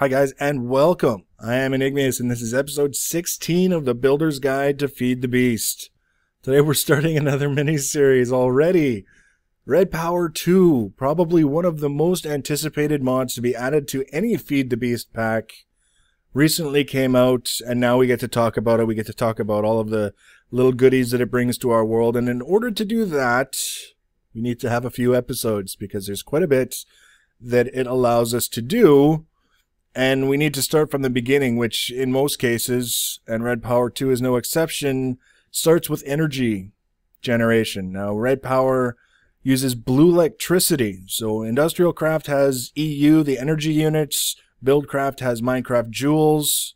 Hi guys, and welcome. I am Enigmaus, and this is episode 16 of the Builder's Guide to Feed the Beast. Today we're starting another mini-series already. Redpower 2, probably one of the most anticipated mods to be added to any Feed the Beast pack, recently came out, and now we get to talk about it. We get to talk about all of the little goodies that it brings to our world, and in order to do that, we need to have a few episodes, because there's quite a bit that it allows us to do. And we need to start from the beginning, which in most cases, and Redpower 2 is no exception, starts with energy generation. Now, Redpower uses blulectricity. So Industrial Craft has EU, the energy units. Buildcraft has Minecraft Joules.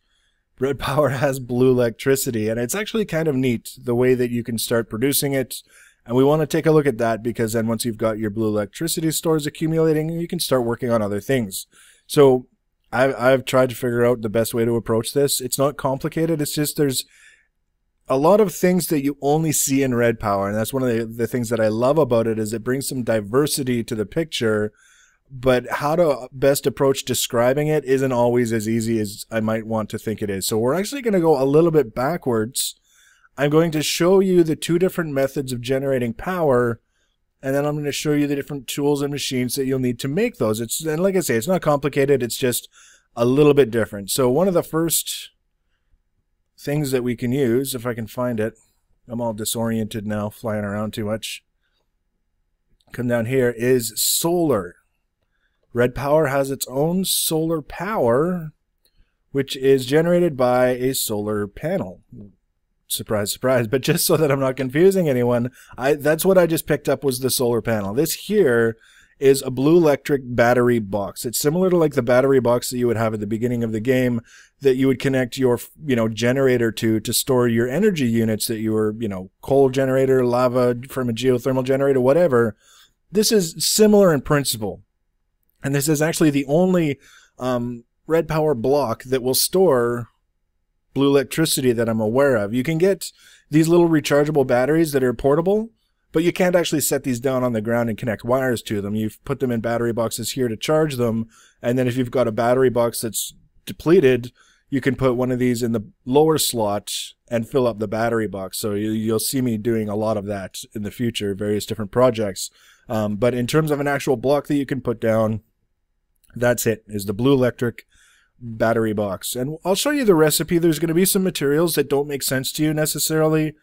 Redpower has blulectricity. And it's actually kind of neat, the way that you can start producing it. And we want to take a look at that, because then once you've got your blulectricity stores accumulating, you can start working on other things. So I've tried to figure out the best way to approach this. It's not complicated. It's just there's a lot of things that you only see in Redpower, and that's one of the things that I love about it, is it brings some diversity to the picture, but how to best approach describing it isn't always as easy as I might want to think it is. So we're actually going to go a little bit backwards. I'm going to show you the two different methods of generating power, and then I'm going to show you the different tools and machines that you'll need to make those. And like I say, it's not complicated. It's just a little bit different. So one of the first things that we can use, if I can find it, I'm all disoriented now, flying around too much. Come down here, is solar. Redpower has its own solar power, which is generated by a solar panel. Surprise, surprise. But just so that I'm not confusing anyone, that's what I just picked up was the solar panel. This here is a blue electric battery box. It's similar to like the battery box that you would have at the beginning of the game that you would connect your, generator to store your energy units that you were, coal generator, lava from a geothermal generator, whatever. This is similar in principle. And this is actually the only Redpower block that will store blulectricity that I'm aware of. You can get these little rechargeable batteries that are portable, but you can't actually set these down on the ground and connect wires to them. You put them in battery boxes here to charge them, and then if you've got a battery box that's depleted, you can put one of these in the lower slot and fill up the battery box. So you'll see me doing a lot of that in the future, various different projects. But in terms of an actual block that you can put down, that's it, is the blue electric battery box. And I'll show you the recipe. There's going to be some materials that don't make sense to you necessarily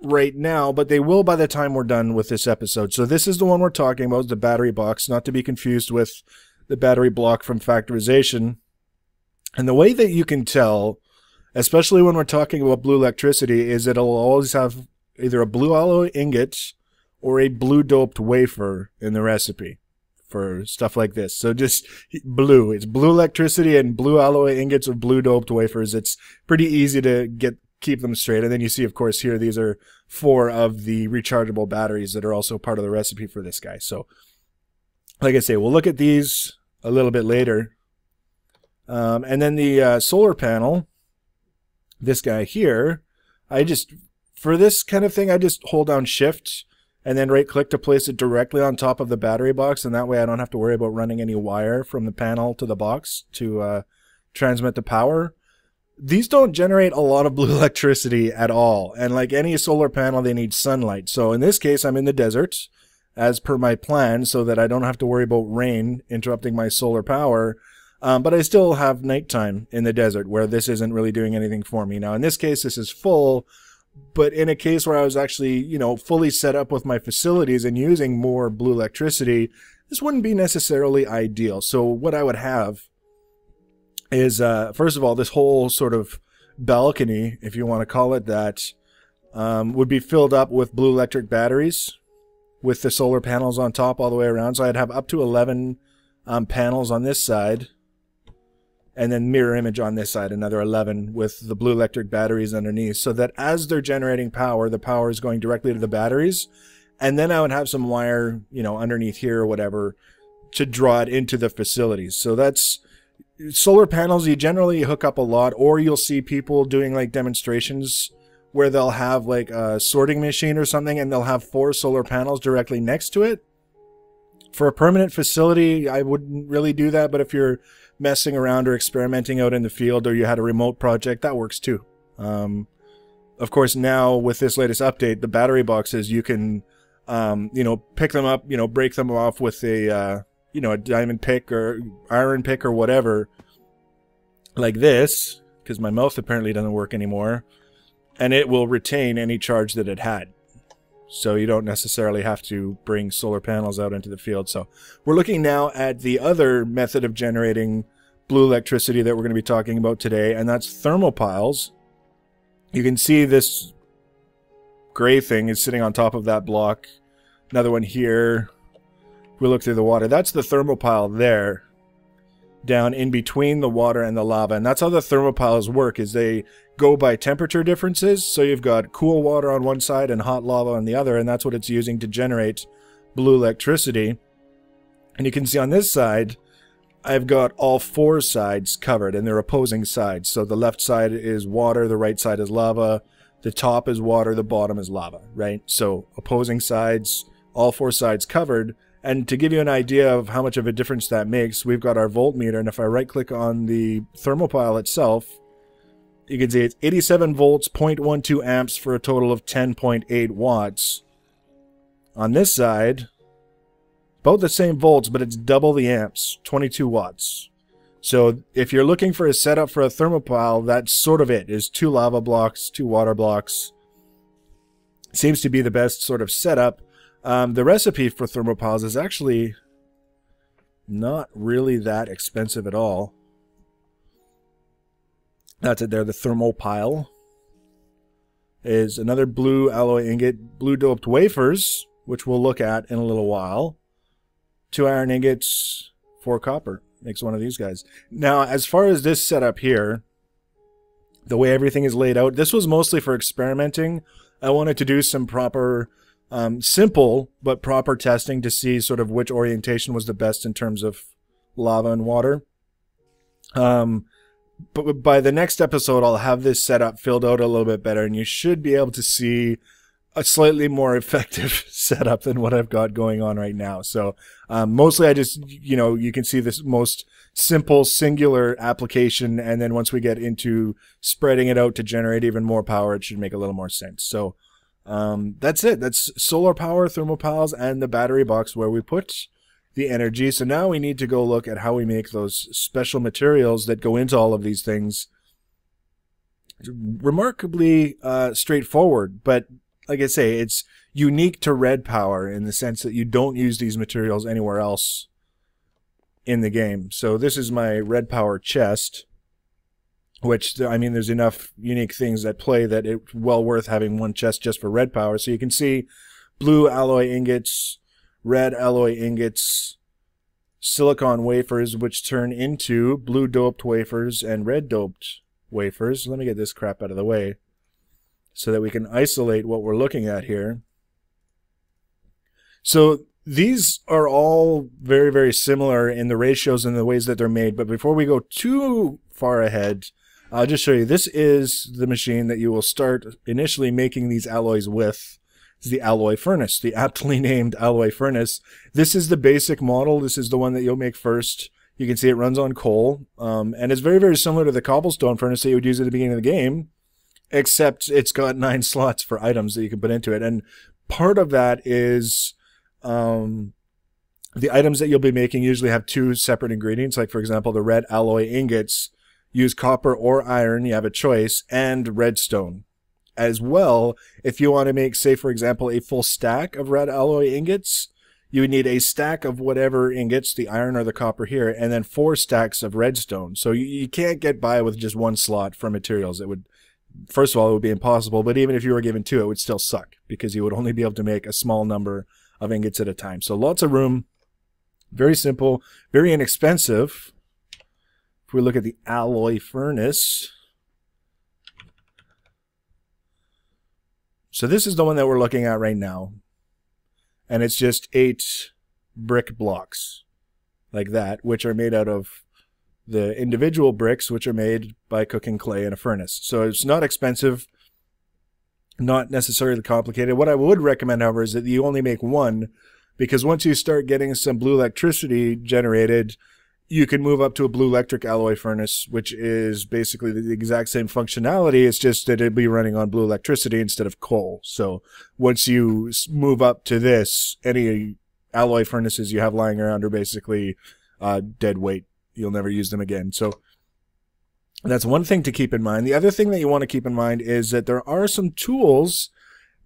right now, but they will by the time we're done with this episode. So this is the one we're talking about, the battery box, not to be confused with the battery block from factorization. And the way that you can tell, especially when we're talking about blulectricity, is it'll always have either a blue alloy ingot or a blue doped wafer in the recipe for stuff like this. So just blue. It's blulectricity and blue alloy ingots of blue doped wafers. It's pretty easy to keep them straight. And then you see, of course, here these are 4 of the rechargeable batteries that are also part of the recipe for this guy. So like I say, we'll look at these a little bit later. And then the solar panel, this guy here, for this kind of thing, I just hold down Shift and then right click to place it directly on top of the battery box, and that way I don't have to worry about running any wire from the panel to the box to transmit the power. These don't generate a lot of blue electricity at all, and like any solar panel, they need sunlight. So in this case, I'm in the desert, as per my plan, so that I don't have to worry about rain interrupting my solar power, but I still have nighttime in the desert, where this isn't really doing anything for me. Now in this case, this is full, but in a case where I was actually, fully set up with my facilities and using more blue electricity, this wouldn't be necessarily ideal. So what I would have is, first of all, this whole sort of balcony, if you want to call it that, would be filled up with blue electric batteries with the solar panels on top all the way around. So I'd have up to 11 panels on this side, and then mirror image on this side, another 11 with the blue electric batteries underneath, so that as they're generating power, the power is going directly to the batteries. And then I would have some wire, underneath here or whatever to draw it into the facilities. So that's solar panels. You generally hook up a lot, or you'll see people doing like demonstrations where they'll have like a sorting machine or something, and they'll have 4 solar panels directly next to it. For a permanent facility, I wouldn't really do that, but if you're messing around or experimenting out in the field, or you had a remote project, that works too. Of course, now with this latest update, the battery boxes, you can, you know, pick them up, you know, break them off with a, you know, a diamond pick or iron pick or whatever, like this, because my mouth apparently doesn't work anymore, and it will retain any charge that it had. So you don't necessarily have to bring solar panels out into the field. So we're looking now at the other method of generating blue electricity that we're going to be talking about today, and that's thermopiles. You can see this gray thing is sitting on top of that block. Another one here. We look through the water. That's the thermopile there, down in between the water and the lava. And that's how the thermopiles work, is they go by temperature differences. So you've got cool water on one side and hot lava on the other, and that's what it's using to generate blue electricity. And you can see on this side, I've got all four sides covered, and they're opposing sides. So the left side is water, the right side is lava, the top is water, the bottom is lava, right? So opposing sides, all four sides covered. And to give you an idea of how much of a difference that makes, we've got our voltmeter, and if I right-click on the thermopile itself, you can see it's 87 volts, 0.12 amps for a total of 10.8 watts. On this side, both the same volts, but it's double the amps, 22 watts. So if you're looking for a setup for a thermopile, that's sort of it, is 2 lava blocks, 2 water blocks. Seems to be the best sort of setup. The recipe for thermopiles is actually not really that expensive at all. That's it there. The thermopile is another blue alloy ingot, blue doped wafers, which we'll look at in a little while. 2 iron ingots, 4 copper. Makes one of these guys. Now, as far as this setup here, the way everything is laid out, this was mostly for experimenting. I wanted to do some proper, simple but proper testing to see sort of which orientation was the best in terms of lava and water. But by the next episode, I'll have this setup filled out a little bit better, and you should be able to see a slightly more effective setup than what I've got going on right now. So mostly I just, you know, you can see this most simple singular application, and then once we get into spreading it out to generate even more power, it should make a little more sense. So that's it. That's solar power, thermopiles, and the battery box where we put the energy. So now we need to go look at how we make those special materials that go into all of these things. Remarkably straightforward, but like I say, it's unique to Redpower in the sense that you don't use these materials anywhere else in the game. So this is my Redpower chest, which, I mean, there's enough unique things at play that it's well worth having one chest just for Redpower. So you can see blue alloy ingots, red alloy ingots, silicon wafers, which turn into blue doped wafers and red doped wafers. Let me get this crap out of the way so that we can isolate what we're looking at here. So these are all very, very similar in the ratios and the ways that they're made. But before we go too far ahead, I'll just show you. This is the machine that you will start initially making these alloys with. This is the alloy furnace, the aptly named alloy furnace. This is the basic model. This is the one that you'll make first. You can see it runs on coal. And it's very, very similar to the cobblestone furnace that you would use at the beginning of the game, except it's got 9 slots for items that you can put into it. And part of that is the items that you'll be making usually have 2 separate ingredients. Like, for example, the red alloy ingots use copper or iron, you have a choice, and redstone. As well, if you want to make, say, for example, a full stack of red alloy ingots, you would need a stack of whatever ingots, the iron or the copper here, and then 4 stacks of redstone. So you can't get by with just 1 slot for materials. It would, first of all, it would be impossible, but even if you were given 2, it would still suck, because you would only be able to make a small number of ingots at a time. So lots of room, very simple, very inexpensive. If we look at the alloy furnace, so this is the one that we're looking at right now, and it's just 8 brick blocks like that, which are made out of the individual bricks, which are made by cooking clay in a furnace. So it's not expensive, not necessarily complicated. What I would recommend, however, is that you only make one, because once you start getting some blue electricity generated, you can move up to a blue electric alloy furnace, which is basically the exact same functionality. It's just that it'd be running on blue electricity instead of coal. So once you move up to this, any alloy furnaces you have lying around are basically dead weight. You'll never use them again. So that's one thing to keep in mind. The other thing that you want to keep in mind is that there are some tools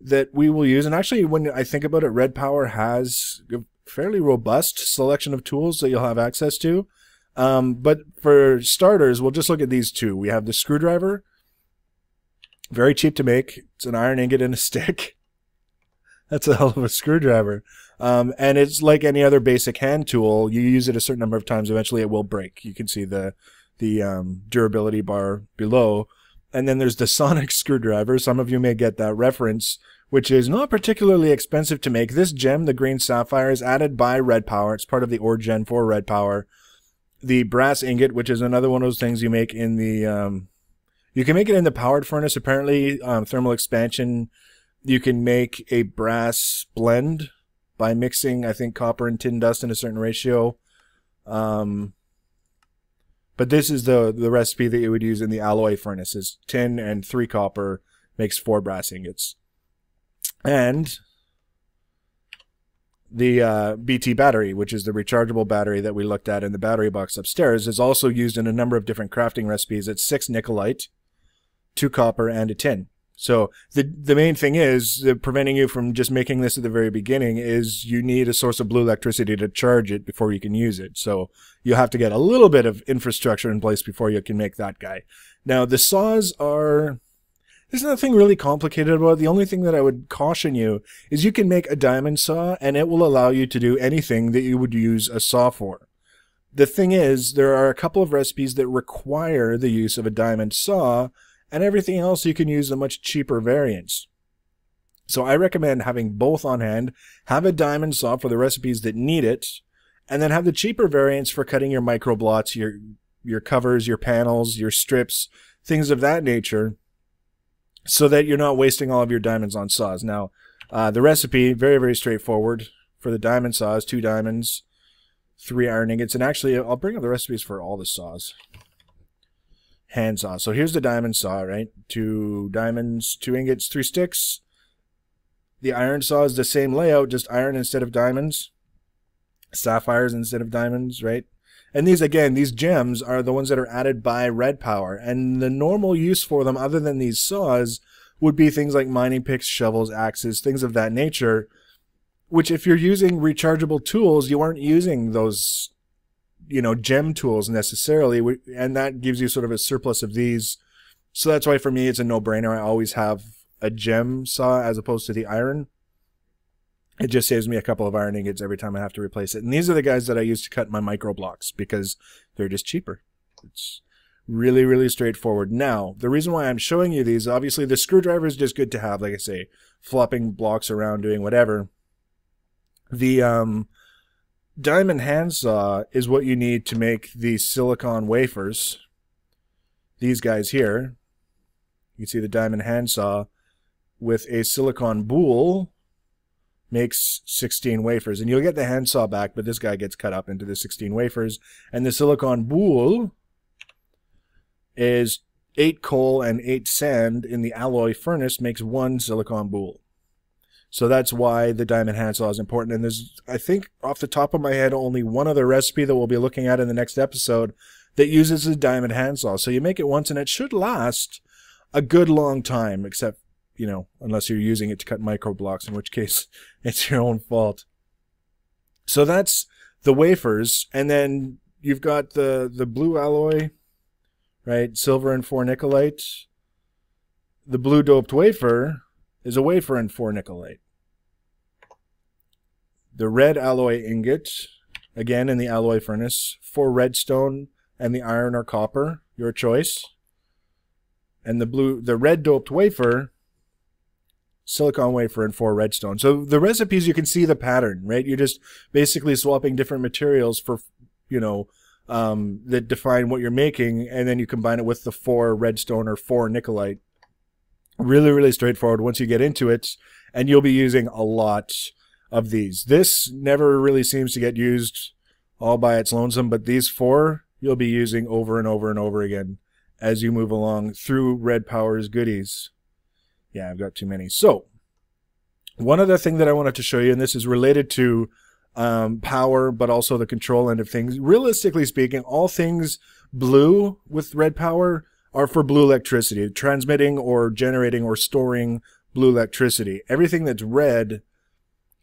that we will use. And actually, when I think about it, Redpower has a fairly robust selection of tools that you'll have access to. But for starters, we'll just look at these two. We have the screwdriver. Very cheap to make. It's an iron ingot and a stick. That's a hell of a screwdriver. And it's like any other basic hand tool. You use it a certain number of times, eventually it will break. You can see the durability bar below. And then there's the sonic screwdriver. Some of you may get that reference, which is not particularly expensive to make. This gem, the green sapphire, is added by Redpower. It's part of the ore gen for Redpower. The brass ingot, which is another one of those things you make in the... you can make it in the powered furnace, apparently. Thermal expansion. You can make a brass blend by mixing, I think, copper and tin dust in a certain ratio. But this is the recipe that you would use in the alloy furnaces. 10 and 3 copper makes 4 brass ingots. And the BT battery, which is the rechargeable battery that we looked at in the battery box upstairs, is also used in a number of different crafting recipes. It's 6 nickelite, 2 copper, and a tin. So the main thing is, preventing you from just making this at the very beginning, is you need a source of blue electricity to charge it before you can use it. So you have to get a little bit of infrastructure in place before you can make that guy. Now the saws are... There's nothing really complicated about it. The only thing that I would caution you is you can make a diamond saw and it will allow you to do anything that you would use a saw for. The thing is, there are a couple of recipes that require the use of a diamond saw, and everything else you can use a much cheaper variants. So I recommend having both on hand. Have a diamond saw for the recipes that need it, and then have the cheaper variants for cutting your micro blots, your covers, your panels, your strips, things of that nature, so that you're not wasting all of your diamonds on saws. Now, the recipe, very, very straightforward. For the diamond saws, 2 diamonds, 3 iron ingots, and actually I'll bring up the recipes for all the saws. Hand saw. So here's the diamond saw, right? 2 diamonds, 2 ingots, 3 sticks. The iron saw is the same layout, just iron instead of diamonds. Sapphires instead of diamonds, right? And these, again, these gems are the ones that are added by Redpower. And the normal use for them, other than these saws, would be things like mining picks, shovels, axes, things of that nature. Which, if you're using rechargeable tools, you aren't using those, you know, gem tools necessarily, and that gives you sort of a surplus of these. So that's why for me it's a no-brainer. I always have a gem saw as opposed to the iron. It just saves me a couple of iron ingots every time I have to replace it. And these are the guys that I use to cut my micro blocks because they're just cheaper. It's really, really straightforward. Now, the reason why I'm showing you these, obviously the screwdriver is just good to have, like I say, flopping blocks around, doing whatever. The diamond handsaw is what you need to make these silicon wafers. These guys here. You can see the diamond handsaw with a silicon boule makes 16 wafers. And you'll get the handsaw back, but this guy gets cut up into the 16 wafers. And the silicon boule is 8 coal and 8 sand in the alloy furnace makes 1 silicon boule. So that's why the diamond handsaw is important. And there's, I think, off the top of my head, only one other recipe that we'll be looking at in the next episode that uses a diamond handsaw. So you make it once and it should last a good long time, except, you know, unless you're using it to cut micro blocks, in which case it's your own fault. So that's the wafers. And then you've got the blue alloy, right? Silver and 4 nickelite. The blue doped wafer is a wafer and 4 nickelite. The red alloy ingot, again in the alloy furnace, 4 redstone and the iron or copper, your choice. And the red doped wafer, silicon wafer and 4 redstone. So the recipes, you can see the pattern, right? You're just basically swapping different materials for, you know, that define what you're making, and then you combine it with the 4 redstone or 4 nickelite. Really, really straightforward once you get into it, and you'll be using a lot of these. This never really seems to get used all by its lonesome, but these 4 you'll be using over and over and over again as you move along through Redpower's goodies. Yeah, I've got too many. So, one other thing that I wanted to show you, and this is related to power, but also the control end of things. Realistically speaking, all things blue with Redpower are for blue electricity, transmitting or generating or storing blue electricity. Everything that's red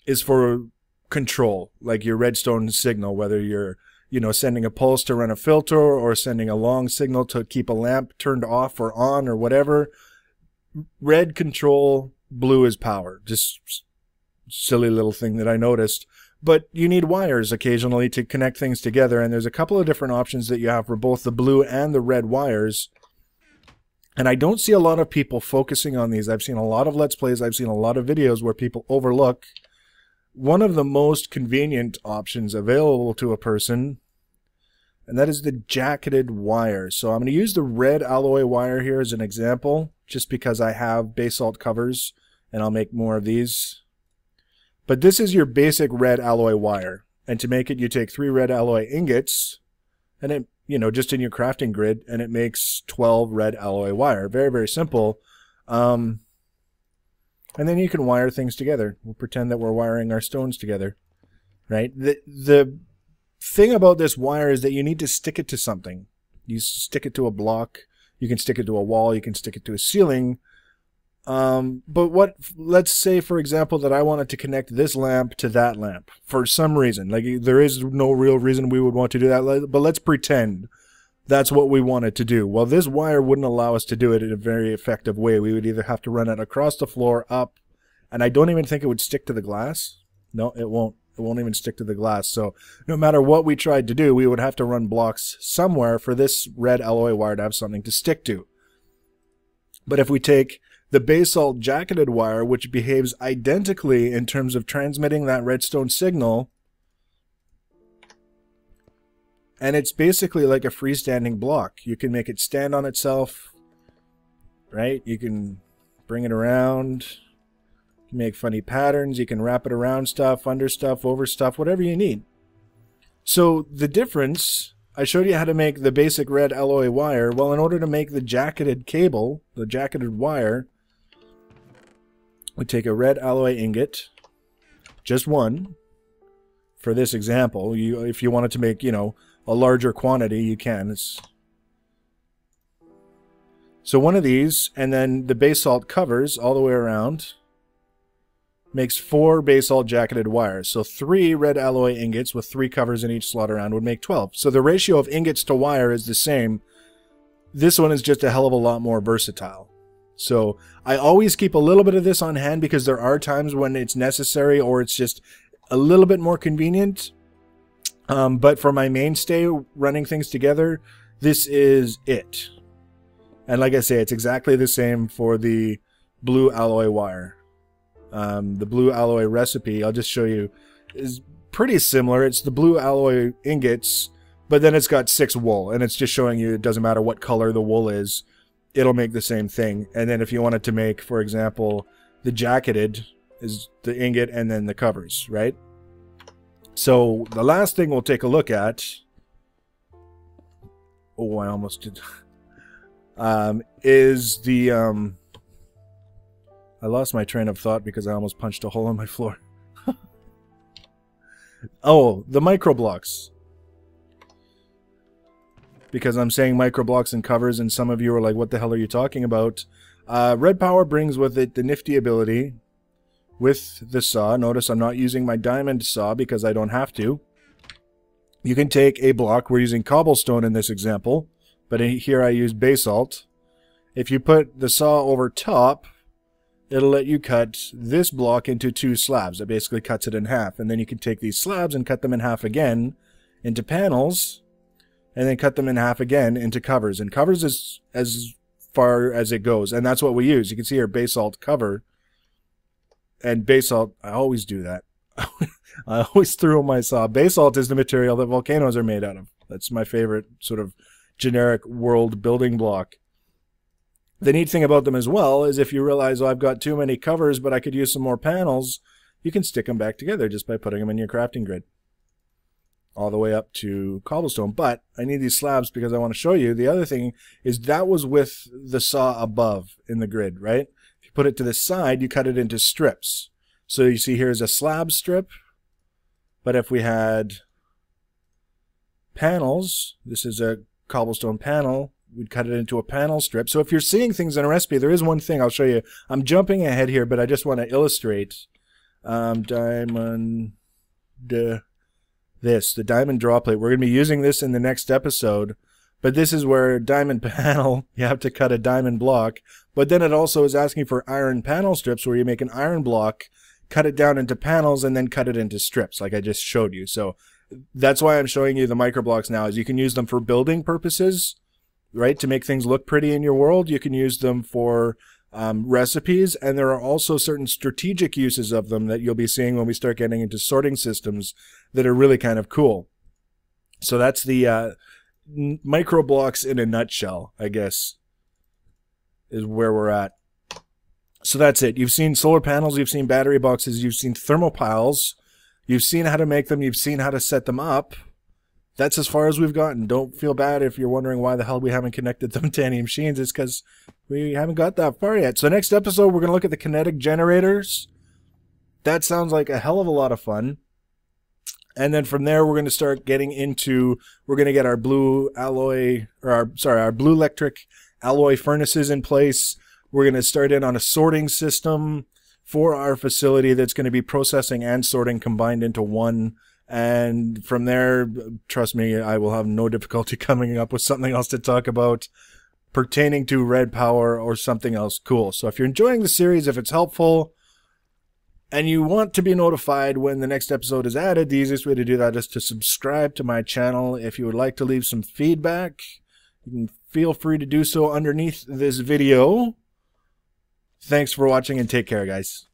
is for control, like your redstone signal, whether you're, you know, sending a pulse to run a filter or sending a long signal to keep a lamp turned off or on or whatever. Red control, blue is power. Just silly little thing that I noticed. But you need wires occasionally to connect things together, and there's a couple of different options that you have for both the blue and the red wires. And I don't see a lot of people focusing on these. I've seen a lot of Let's Plays, I've seen a lot of videos where people overlook one of the most convenient options available to a person, and that is the jacketed wire. So I'm going to use the red alloy wire here as an example, just because I have basalt covers, and I'll make more of these. But this is your basic red alloy wire, and to make it you take 3 red alloy ingots, and it, you know, just in your crafting grid, and it makes 12 red alloy wire. Very, very simple. And then you can wire things together. We'll pretend that we're wiring our stones together, right? The thing about this wire is that you need to stick it to something. You stick it to a block, you can stick it to a wall, you can stick it to a ceiling. But let's say, for example, that I wanted to connect this lamp to that lamp for some reason. Like, there is no real reason we would want to do that, but let's pretend that's what we wanted to do. Well, this wire wouldn't allow us to do it in a very effective way. We would either have to run it across the floor, up, and I don't even think it would stick to the glass. No, it won't. It won't even stick to the glass. So no matter what we tried to do, we would have to run blocks somewhere for this red alloy wire to have something to stick to. But if we take the basalt jacketed wire, which behaves identically in terms of transmitting that redstone signal, and it's basically like a freestanding block. You can make it stand on itself, right? You can bring it around, you can make funny patterns, you can wrap it around stuff, under stuff, over stuff, whatever you need. So the difference, I showed you how to make the basic red alloy wire. Well, in order to make the jacketed cable, the jacketed wire, we take a red alloy ingot, just one, for this example. If you wanted to make, you know, a larger quantity, you can. So one of these, and then the basalt covers all the way around, makes 4 basalt jacketed wires. So 3 red alloy ingots with 3 covers in each slot around would make 12. So the ratio of ingots to wire is the same. This one is just a hell of a lot more versatile. So I always keep a little bit of this on hand because there are times when it's necessary or it's just a little bit more convenient. But for my mainstay, running things together, this is it. And like I say, it's exactly the same for the blue alloy wire. The blue alloy recipe, I'll just show you, is pretty similar. It's the blue alloy ingots, but then it's got 6 wool, and it's just showing you it doesn't matter what color the wool is, it'll make the same thing. And then if you wanted to make, for example, the jacketed is the ingot and then the covers, right? So the last thing we'll take a look at, oh, I almost did, is the, I lost my train of thought because I almost punched a hole in my floor. Oh, the micro blocks. Because I'm saying micro blocks and covers, and some of you are like, what the hell are you talking about? Redpower brings with it the nifty ability with the saw. Notice I'm not using my diamond saw because I don't have to. You can take a block, we're using cobblestone in this example, but here I use basalt. If you put the saw over top, it'll let you cut this block into 2 slabs. It basically cuts it in half, and then you can take these slabs and cut them in half again into panels, and then cut them in half again into covers. And covers is as far as it goes, and that's what we use. You can see here basalt cover. And basalt, I always do that. I always throw my saw. Basalt is the material that volcanoes are made out of. That's my favorite sort of generic world building block. The neat thing about them as well is if you realize, oh, I've got too many covers, but I could use some more panels, you can stick them back together just by putting them in your crafting grid. All the way up to cobblestone. But I need these slabs because I want to show you. The other thing is that was with the saw above in the grid, right? If you put it to the side, you cut it into strips. So you see here's a slab strip. But if we had panels, this is a cobblestone panel, we'd cut it into a panel strip. So if you're seeing things in a recipe, there is one thing I'll show you. I'm jumping ahead here, but I just want to illustrate the diamond draw plate. We're going to be using this in the next episode, but this is where diamond panel, you have to cut a diamond block, but then it also is asking for iron panel strips where you make an iron block, cut it down into panels, and then cut it into strips like I just showed you. So that's why I'm showing you the micro blocks now, is you can use them for building purposes, right, to make things look pretty in your world. You can use them for recipes, and there are also certain strategic uses of them that you'll be seeing when we start getting into sorting systems that are really kind of cool. So that's the micro blocks in a nutshell, I guess, is where we're at. So that's it. You've seen solar panels, you've seen battery boxes, you've seen thermopiles, you've seen how to make them, you've seen how to set them up. That's as far as we've gotten. Don't feel bad if you're wondering why the hell we haven't connected them to any machines. It's because we haven't got that far yet. So next episode, we're going to look at the kinetic generators. That sounds like a hell of a lot of fun. And then from there, we're going to start getting into, we're going to get our blue alloy, or our blue electric alloy furnaces in place. We're going to start in on a sorting system for our facility that's going to be processing and sorting combined into one. And from there, trust me, I will have no difficulty coming up with something else to talk about pertaining to Redpower or something else cool. So if you're enjoying the series, if it's helpful, and you want to be notified when the next episode is added, the easiest way to do that is to subscribe to my channel. If you would like to leave some feedback, you can feel free to do so underneath this video. Thanks for watching and take care, guys.